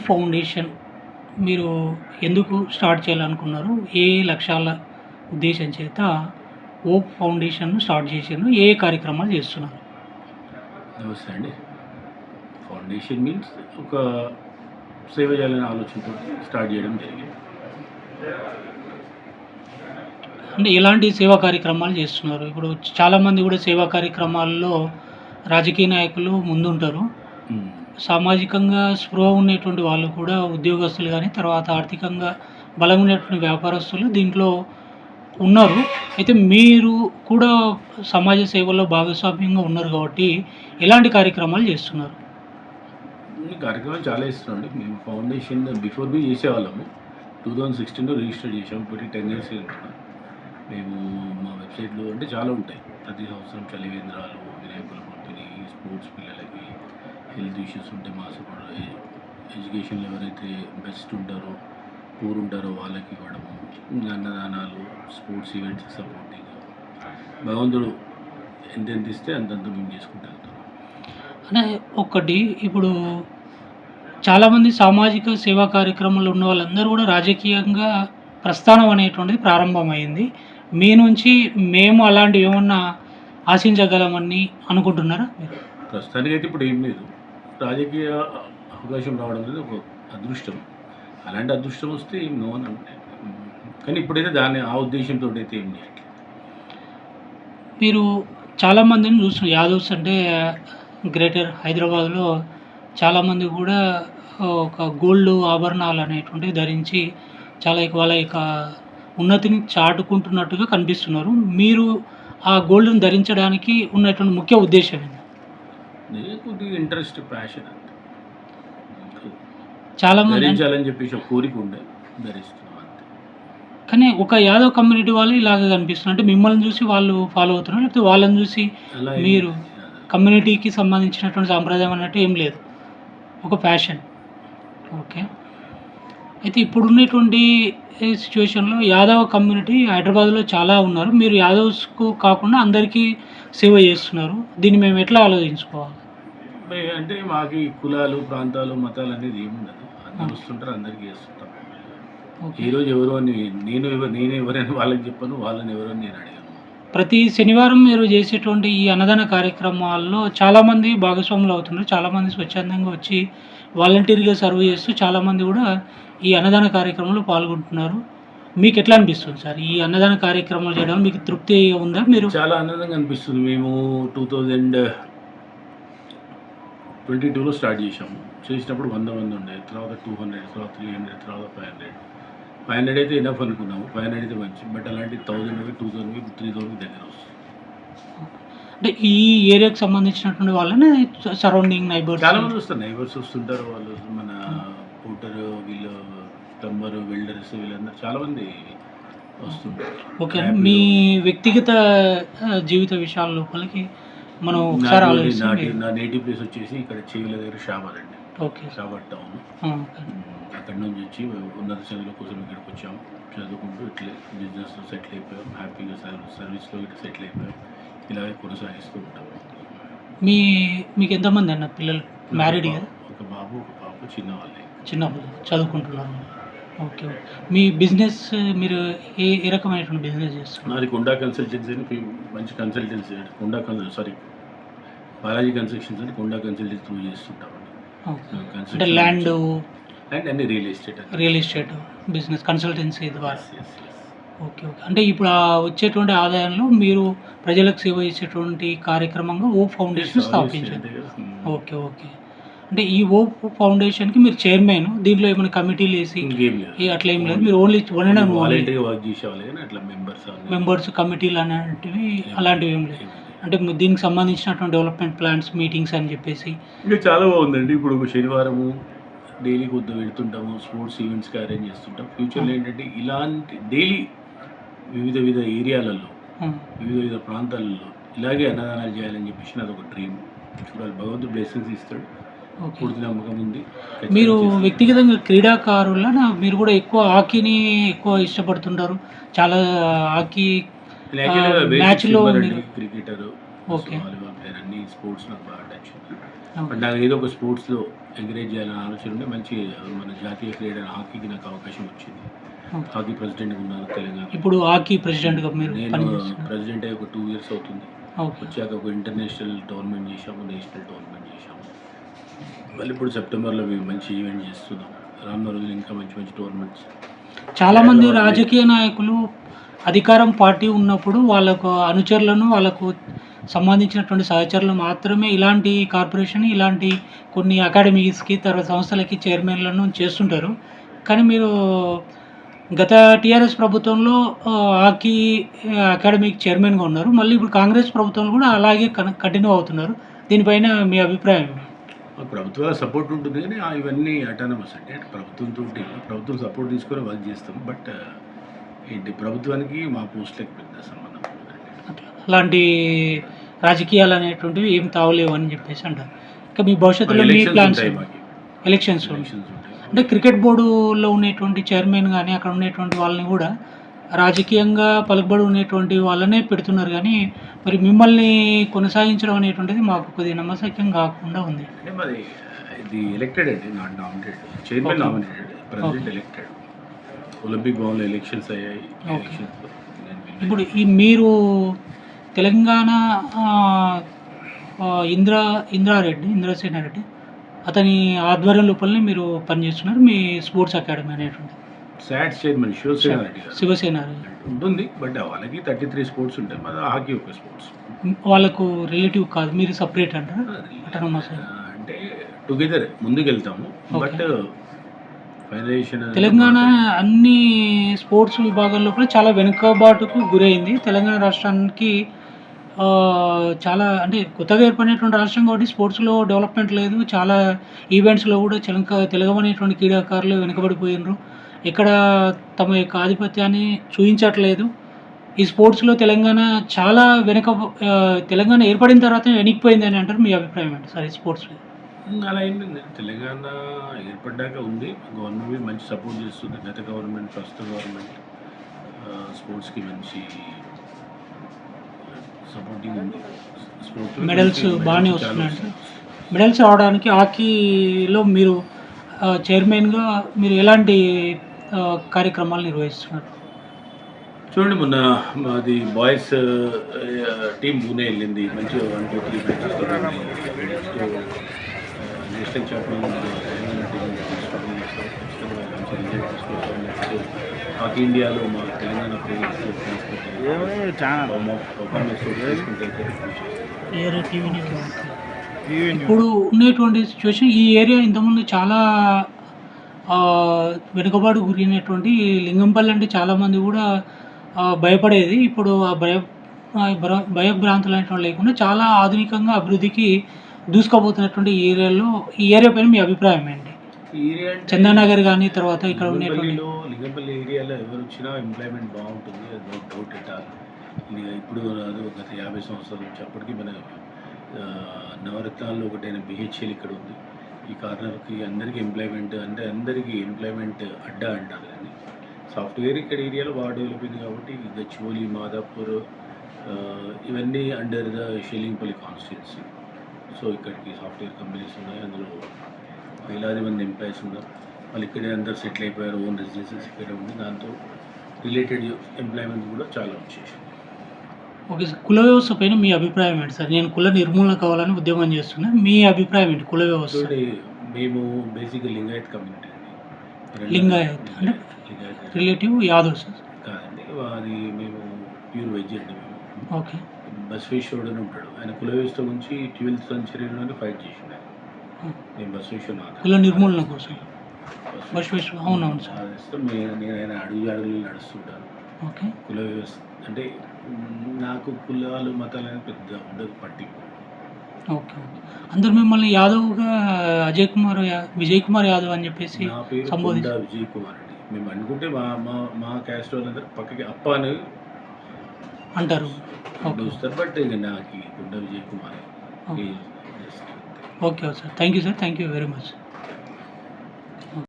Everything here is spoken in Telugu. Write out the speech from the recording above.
ఫౌండేషన్ మీరు ఎందుకు స్టార్ట్ చేయాలనుకున్నారు? ఏ లక్ష్యాల ఉద్దేశం చేత ఓప్ ఫౌండేషన్‌ను స్టార్ట్ చేసిర్రు? ఏ కార్యక్రమాలు చేస్తున్నారు? నమస్తే అండి. ఫౌండేషన్ మీన్స్ ఒక సేవ చేయాలనే ఆలోచనతో స్టార్ట్ చేయడం జరిగింది. అంటే ఎలాంటి సేవా కార్యక్రమాలు చేస్తున్నారు? ఇప్పుడు చాలామంది కూడా సేవా కార్యక్రమాల్లో రాజకీయ నాయకులు ముందుంటారు. హ్మ్. సామాజికంగా స్పృహ ఉన్నటువంటి వాళ్ళు కూడా ఉద్యోగస్తులు గానీ, తర్వాత ఆర్థికంగా బలంగా ఉన్నటువంటి వ్యాపారస్తులు దీంట్లో ఉన్నారు. అయితే మీరు కూడా సమాజ సేవలో భాగస్వామ్యంగా ఉన్నారు కాబట్టి, ఎలాంటి కార్యక్రమాలు చేస్తున్నారు? ఈ కార్యక్రమాలు చాలా ఇస్తున్నామండి. మేము ఫౌండేషన్ బిఫోర్ చేసేవాళ్ళము. 2016లో రిజిస్టర్ చేసాము. ఇప్పటికి 10 ఇయర్స్ అవుతుంది. మేము మా వెబ్‌సైట్‌లో అంటే చాలా ఉంటాయి. ప్రతి సంవత్సరం చలివేంద్రాలు, వినాయకుల పంపిణీ, స్పోర్ట్స్ పిల్లలకి, హెల్త్ ఇష్యూస్ ఉంటే మా సపోర్ట్, ఎడ్యుకేషన్‌లో ఎవరైతే బెస్ట్ ఉంటారో, పూర్ ఉంటారో వాళ్ళకి ఇవ్వడము, అన్నదానాలు, స్పోర్ట్స్ ఈవెంట్స్‌కి సపోర్టింగ్. భగవంతుడు ఎంతెంత ఇస్తే అంతంత మేము చేసుకుంటూ వెళ్తున్నాం. అంటే ఒకటి ఇప్పుడు చాలామంది సామాజిక సేవా కార్యక్రమాల్లో ఉన్న వాళ్ళందరూ కూడా రాజకీయంగా ప్రస్థానం అనేటువంటిది ప్రారంభమైంది. మీ నుంచి మేము అలాంటివి ఏమన్నా ఆశించగలమని అనుకుంటున్నారా మీరు? ప్రస్తుతానికైతే ఇప్పుడు ఏం లేదు. రాజకీయ అవకాశం రావడం అనేది ఒక అదృష్టం. అలాంటి అదృష్టం వస్తే ఏం నో అని అంటే. కానీ ఇప్పుడైతే ఆ ఉద్దేశంతో అయితే ఏం చేయట్లేదు. మీరు చాలామందిని చూస్తున్నారు. యాదవ్స్ అంటే గ్రేటర్ హైదరాబాద్‌లో చాలామంది కూడా ఒక గోల్డ్ ఆభరణాలు అనేటువంటివి ధరించి చాలా వాళ్ళ యొక్క ఉన్నతిని చాటుకుంటున్నట్టుగా కనిపిస్తున్నారు. మీరు ఆ గోల్డ్‌ని ధరించడానికి ఉన్నటువంటి ముఖ్య ఉద్దేశ్యం ఏంది? నేను కొద్దిగా ఇంట్రెస్ట్, ప్యాషన్ అంతే. చాలామంది ధరించాలని చెప్పేసి ఒక కోరిక ఉండే ధరిస్తున్నాం అంతే. కానీ ఒక యాదవ్ కమ్యూనిటీ వాళ్ళు ఇలాగ కనిపిస్తున్నారు. అంటే మిమ్మల్ని చూసి వాళ్ళు ఫాలో అవుతున్నారు. లేకపోతే వాళ్ళని చూసి అలా ఏం మీరు లేదు. కమ్యూనిటీకి సంబంధించినటువంటి సాంప్రదాయం అన్నట్టు ఏం లేదు. ఒక ఫ్యాషన్. ఓకే. అయితే ఇప్పుడున్నటువంటి సిట్యుయేషన్‌లో యాదవ కమ్యూనిటీ హైదరాబాద్‌లో చాలా ఉన్నారు. మీరు యాదవ్స్‌కు కాకుండా అందరికీ సేవ చేస్తున్నారు. దీన్ని మేము ఎట్లా ఆలోచించుకోవాలి? అంటే మాకు ఈ కులాలు, ప్రాంతాలు, మతాలు అనేది ఏముండదు. అందరూ వస్తుంటారు, అందరికీ చేస్తుంటాం. ఓకే. ఈరోజు ఎవరో అని నేను ఎవరని వాళ్ళకి చెప్పను, వాళ్ళని ఎవరో అని నేను అడిగాను. ప్రతి శనివారం మీరు చేసేటువంటి ఈ అన్నదాన కార్యక్రమాల్లో చాలామంది భాగస్వాములు అవుతున్నారు. చాలామంది స్వచ్ఛందంగా వచ్చి వాలంటీర్‌గా సర్వ్ చేస్తూ చాలామంది కూడా ఈ అన్నదాన కార్యక్రమంలో పాల్గొంటున్నారు. మీకెట్లా అనిపిస్తుంది సార్? ఈ అన్నదాన కార్యక్రమాలు చేయడం మీకు తృప్తి ఉందా? మీరు చాలా ఆనందంగా అనిపిస్తుంది. మేము 2022లో స్టార్ట్ చేసాము. చేసినప్పుడు 100 మంది ఉండేది. తర్వాత 200, తర్వాత 300, తర్వాత 500. 500 అయితే ఎనఫ్ అనుకున్నాము. 500 అయితే మంచిది. బట్ అలాంటి 1000, 2000, 3000 దగ్గర వస్తుంది. అంటే ఈ ఏరియాకి సంబంధించినటువంటి వాళ్ళనే సరౌండింగ్ నైబర్స్ చాలా మంది వస్తారు. నైబర్స్ వస్తుంటారు. వాళ్ళు మన పోర్టర్, వీళ్ళు ప్లంబర్, వెల్డర్స్ వీళ్ళందరూ చాలా మంది వస్తుంటారు. ఓకే. మీ వ్యక్తిగత జీవిత విషయాల లోపలికి మనం ఒకసారి ఆలోచిస్తే నా నేటివ్ ప్లేస్ వచ్చేసి ఇక్కడ చేవెళ్ళ దగ్గర షాబాద్ అండి. ఓకే. షాబాద్ టౌన్. ఓకే. అక్కడి నుంచి వచ్చి ఉన్నత చదువుల కోసం ఇక్కడికి వచ్చాము. చదువుకుంటూ ఇట్లే బిజినెస్లో సెటిల్ అయిపోయాం. హ్యాపీగా సర్వీస్లో ఇట్లా సెటిల్ అయిపోయాం. ఇలాగే కొనసాగిస్తూ ఉంటాం. మీకు ఎంతమంది అన్న పిల్లలు? మ్యారీడ్ కదా? ఒక బాబు, ఒక పాప, చిన్నవాళ్ళే. చిన్నప్పుడు చదువుకుంటున్నారు. ఓకే. మీ బిజినెస్ మీరు ఏ ఏ రకమైనటువంటి బిజినెస్ చేస్తున్నారు? నాది కొండా కన్సల్టెన్సీ అని మంచి కన్సల్టెన్సీ. బాలాజీ కన్స్ట్రక్షన్స్ అని కొండా కన్సల్టెన్సీ త్రూ చేస్తుంటామండి. అంటే ల్యాండ్ అండ్ అన్ని రియల్ ఎస్టేట్ బిజినెస్ కన్సల్టెన్సీ ద్వారా. ఓకే. ఓకే. అంటే ఇప్పుడు వచ్చేటువంటి ఆదాయంలో మీరు ప్రజలకు సేవ చేసేటువంటి కార్యక్రమంగా ఓప్ ఫౌండేషన్ స్థాపించారు. ఓకే. ఓకే. అంటే ఈ ఓప్ ఫౌండేషన్‌కి మీరు చైర్మన్. దీంట్లో ఏమైనా కమిటీలు వేసి అట్లా ఏం లేదు. మీరు ఓన్లీ వాలంటీర్‌గా వర్క్ చేసేవాళ్ళు కానీ అట్లా మెంబర్స్ కమిటీలు అలాంటివి ఏం లేదు. అంటే దీనికి సంబంధించినటువంటి డెవలప్మెంట్ ప్లాన్స్, మీటింగ్స్ అని చెప్పేసి ఇంకా చాలా బాగుందండి. ఇప్పుడు ఒక శనివారము డైలీ కొద్దిగా వెళ్తుంటాము. స్పోర్ట్స్ ఈవెంట్స్కి అరేంజ్ చేస్తుంటాం. ఫ్యూచర్లో ఏంటంటే ఇలాంటి డైలీ వివిధ ఏరియాలలో, వివిధ ప్రాంతాలలో ఇలాగే అన్నదానాలు చేయాలని చెప్పేసి నాది ఒక డ్రీమ్. చూడాలి, భగవంతుడు బ్లెస్సింగ్స్ ఇస్తాడు. పూర్తి నమ్మకం ఉంది. మీరు వ్యక్తిగతంగా క్రీడాకారుల మీరు కూడా ఎక్కువ హాకీని ఎక్కువ ఇష్టపడుతుంటారు. చాలా హాకీ మ్యాచ్‌లో క్రికెటర్, ఓకే. వాలీబాల్ ప్లేయర్, అన్ని స్పోర్ట్స్ నాకు బాగా టచ్ ఉంది. బట్ నాకు ఏదో ఒక స్పోర్ట్స్‌లో ఎంకరేజ్ చేయాలనే ఆలోచన ఉండే మంచి మన జాతీయ క్రీడ హాకీకి నాకు అవకాశం వచ్చింది. ఓకే. హాకీ ప్రెసిడెంట్‌గా ఉన్నాను తెలంగాణ. ఇప్పుడు హాకీ ప్రెసిడెంట్‌గా మీరు నేను పనిచేస్తున్నారు. ప్రెసిడెంట్ అయ్యి ఒక 2 ఇయర్స్ అవుతుంది. ఓకే. వచ్చాక ఒక ఇంటర్నేషనల్ టోర్నమెంట్ చేశాము, నేషనల్ టోర్నమెంట్ చేశాము. మళ్ళీ ఇప్పుడు సెప్టెంబర్‌లో మేము మంచి ఈవెంట్ చేస్తున్నాం. రానున్న రోజుల్లో ఇంకా మంచి మంచి టోర్నమెంట్స్. చాలామంది రాజకీయ నాయకులు అధికారం పార్టీ ఉన్నప్పుడు వాళ్ళకు అనుచరులను, వాళ్ళకు సంబంధించినటువంటి సహచరులు మాత్రమే ఇలాంటి కార్పొరేషన్, ఇలాంటి కొన్ని అకాడమీస్‌కి, తర్వాత సంస్థలకి చైర్మన్‌లను చేస్తుంటారు. కానీ మీరు గత టీఆర్ఎస్ ప్రభుత్వంలో హాకీ అకాడమీకి చైర్మన్‌గా ఉన్నారు. మళ్ళీ ఇప్పుడు కాంగ్రెస్ ప్రభుత్వంలో కూడా అలాగే కంటిన్యూ అవుతున్నారు. దీనిపైన మీ అభిప్రాయం ఏంటి? ప్రభుత్వాల సపోర్ట్ ఉంటుంది కానీ ఇవన్నీ అటానమస్ అండి. అంటే ప్రభుత్వం సపోర్ట్ తీసుకొని వర్క్ చేస్తాం. బట్ ఏంటి ప్రభుత్వానికి మా పోస్టులకి పెద్ద సంబంధం ఉండదండి. అట్లా అలాంటి రాజకీయాలు అనేటువంటివి ఏం తావలేవు అని చెప్పేసి అంటారు. ఇంకా మీ భవిష్యత్తులో మీ ఎలక్షన్స్ ప్లాన్స్ ఉంటాయి మాకు. ఎలక్షన్స్ ఎలక్షన్స్ ఉంటాయి. అంటే క్రికెట్ బోర్డులో ఉండేటువంటి చైర్మన్ కానీ అక్కడ ఉండేటువంటి వాళ్ళని కూడా రాజకీయంగా పలుకుబడి ఉండేటువంటి వాళ్ళనే పెడుతున్నారు కానీ మరి మిమ్మల్ని కొనసాగించడం అనేటువంటిది మాకు కొద్దిగా నమ్మశక్యం కాకుండా ఉంది. అంటే మాది ఇది ఎలక్టెడ్ అండి, not nominated. Chairman Okay. Nominated, president elected. Olympic భవన్లో ఎలక్షన్స్ అయ్యాయి. Okay. ఎలక్షన్స్లో నేను win ఇప్పుడు ఈ మీరు తెలంగాణ ఆహ్, ఆహ్, ఇంద్రసేనారెడ్డి అతని ఆధ్వర్యం లోపలనే మీరు పనిచేస్తున్నారు. మీ స్పోర్ట్స్ అకాడమీ అనేటువంటిది. సాట్స్ చైర్మన్ శివసేన రెడ్డి గారు శివసేన ఉంటుంది. బట్ వాళ్ళకి 33 స్పోర్ట్స్ ఉంటాయి, మాది హాకీ ఒక స్పోర్ట్స్. వాళ్ళకు రిలేటివ్ కాదు, మీరు సపరేట్ అంటారా? అటానమస్ అంటే టుగెదర్ ముందుకు వెళ్తాము. Okay. బట్ ఫైనలైజేషన్ తెలంగాణ అన్ని స్పోర్ట్స్ విభాగం లోపల చాలా వెనుకబాటుకు గురైంది. తెలంగాణ రాష్ట్రానికి చాలా అంటే కొత్తగా ఏర్పడినటువంటి రాష్ట్రం కాబట్టి స్పోర్ట్స్‌లో డెవలప్‌మెంట్ లేదు. చాలా ఈవెంట్స్‌లో కూడా తెలుగమనేటువంటి క్రీడాకారులు వెనుకబడిపోయినరు. ఎక్కడ తమ యొక్క ఆధిపత్యాన్ని చూయించట్లేదు. ఈ స్పోర్ట్స్‌లో తెలంగాణ చాలా తెలంగాణ ఏర్పడిన తర్వాత వెనక్కిపోయిందని అంటారు. మీ అభిప్రాయం ఏంటి సార్ ఈ స్పోర్ట్స్ మీద? అలా ఏం లేదు. తెలంగాణ ఏర్పడ్డాక ఉంది. గవర్నమెంట్ మంచి సపోర్ట్ చేస్తుంది. గత గవర్నమెంట్, ప్రస్తుత గవర్నమెంట్ స్పోర్ట్స్‌కి మంచి సపోర్టింగ్ ఉంది. మెడల్స్ బాగానే వస్తున్నాయంట. మెడల్స్ రావడానికి హాకీలో మీరు చైర్మన్‌గా మీరు ఎలాంటి కార్యక్రమాలు నిర్వహిస్తున్నారు? చూడండి, మొన్న మాది బాయ్స్ టీం పూణే వెళ్ళింది. మంచిగా 1, 2, 3 మ్యాచెస్‌తో నేషనల్ ఛాంపియన్ తెలంగాణ టీం తీసుకొని ఖచ్చితంగా మంచి రిజల్ట్ తీసుకొచ్చాం. నెక్స్ట్ హాకీ ఇండియాలో మా తెలంగాణ ప్లేయర్స్ పర్ఫార్మెన్స్ తీసుకుంటే ఇప్పుడు ఉన్నటువంటి సిచ్యువేషన్ ఈ ఏరియా ఇంతకుముందు చాలా వెనుకబాటు గురైనటువంటి లింగంపల్లి అంటే చాలామంది కూడా భయపడేది. ఇప్పుడు ఆ భయభ్రాంతులు అనేటువంటి లేకుండా చాలా ఆధునికంగా అభివృద్ధికి దూసుకుపోతున్నటువంటి ఈ ఏరియా పైన మీ అభిప్రాయం ఏంటి? చందానగర్ కానీ తర్వాత ఇక్కడ ఉండేటువంటి లింగంపల్లి ఏరియాలో ఎవరు వచ్చినా ఎంప్లాయ్మెంట్ బాగుంటుంది, అది నో డౌట్ ఎట్ ఆల్. ఇప్పుడు అది గత 50 సంవత్సరాల నుంచి అప్పటికి మన నవరత్నాల్లో ఒకటైన బిహెచ్ఎల్ ఇక్కడ ఉంది. ఈ కార్నర్కి అందరికీ ఎంప్లాయ్మెంట్, అంటే అందరికీ ఎంప్లాయ్మెంట్ అడ్డా అంటారు కానీ సాఫ్ట్వేర్ ఇక్కడ ఏరియాలో బాగా డెవలప్ అయింది కాబట్టి గచ్చిబౌలి, మాదాపూర్ ఇవన్నీ అండర్ ద షెల్లింగ్పల్లి కాన్స్టిట్యున్సీ. సో ఇక్కడికి సాఫ్ట్వేర్ కంపెనీస్ ఉన్నాయి, అందులో వేలాది మంది ఎంప్లాయీస్ ఉన్నారు. వాళ్ళు ఇక్కడే అందరు సెటిల్ అయిపోయారు, ఓన్ రెసిడెన్సెస్ ఇక్కడే ఉంది. దాంతో రిలేటెడ్ ఎంప్లాయ్మెంట్ కూడా చాలా వచ్చేసింది. ఓకే సార్, కుల వ్యవస్థ పైన మీ అభిప్రాయం ఏంటి సార్? నేను కుల నిర్మూలన కావాలని ఉద్యమం చేస్తున్నా, మీ అభిప్రాయం ఏంటి కుల వ్యవస్థ? మేము బేసిక్గా లింగాయత్ కమ్యూనిటీ అండి. లింగాయత్ అంటే రిలేటివ్ యాదవ్ సార్? కాదండి, అది మేము ప్యూర్ వెజ్ అండి. మేము ఓకే. బసవేశ్వరుడు అని ఉంటాడు, ఆయన కుల వ్యవస్థ గురించి 12th సెంచరీలోనే ఫైట్ చేసిండు. నేను బసవేశ్వరుడు కుల నిర్మూలన కోసం బసవేశ్వర. అవునవును సార్. నేను ఆయన అడుగులు నడుస్తుంటాను. ఓకే. కుల వ్యవస్థ అంటే నాకు కులాలు మతాలు అనేది పెద్ద ఉండదు పట్టింపు. ఓకే. అందరు మిమ్మల్ని యాదవ్‌గా విజయ్ కుమార్ యాదవ్ అని చెప్పేసి నా పేరు కొండా విజయ్ కుమార్ అండి. మేము అనుకుంటే మా క్యాస్ట్ వాళ్ళందరూ పక్కకి అప్ప అని అంటారు. చూస్తారు. బట్ ఇక నాకు Konda Vijay Kumar. Okay sir, thank you sir, thank you very much.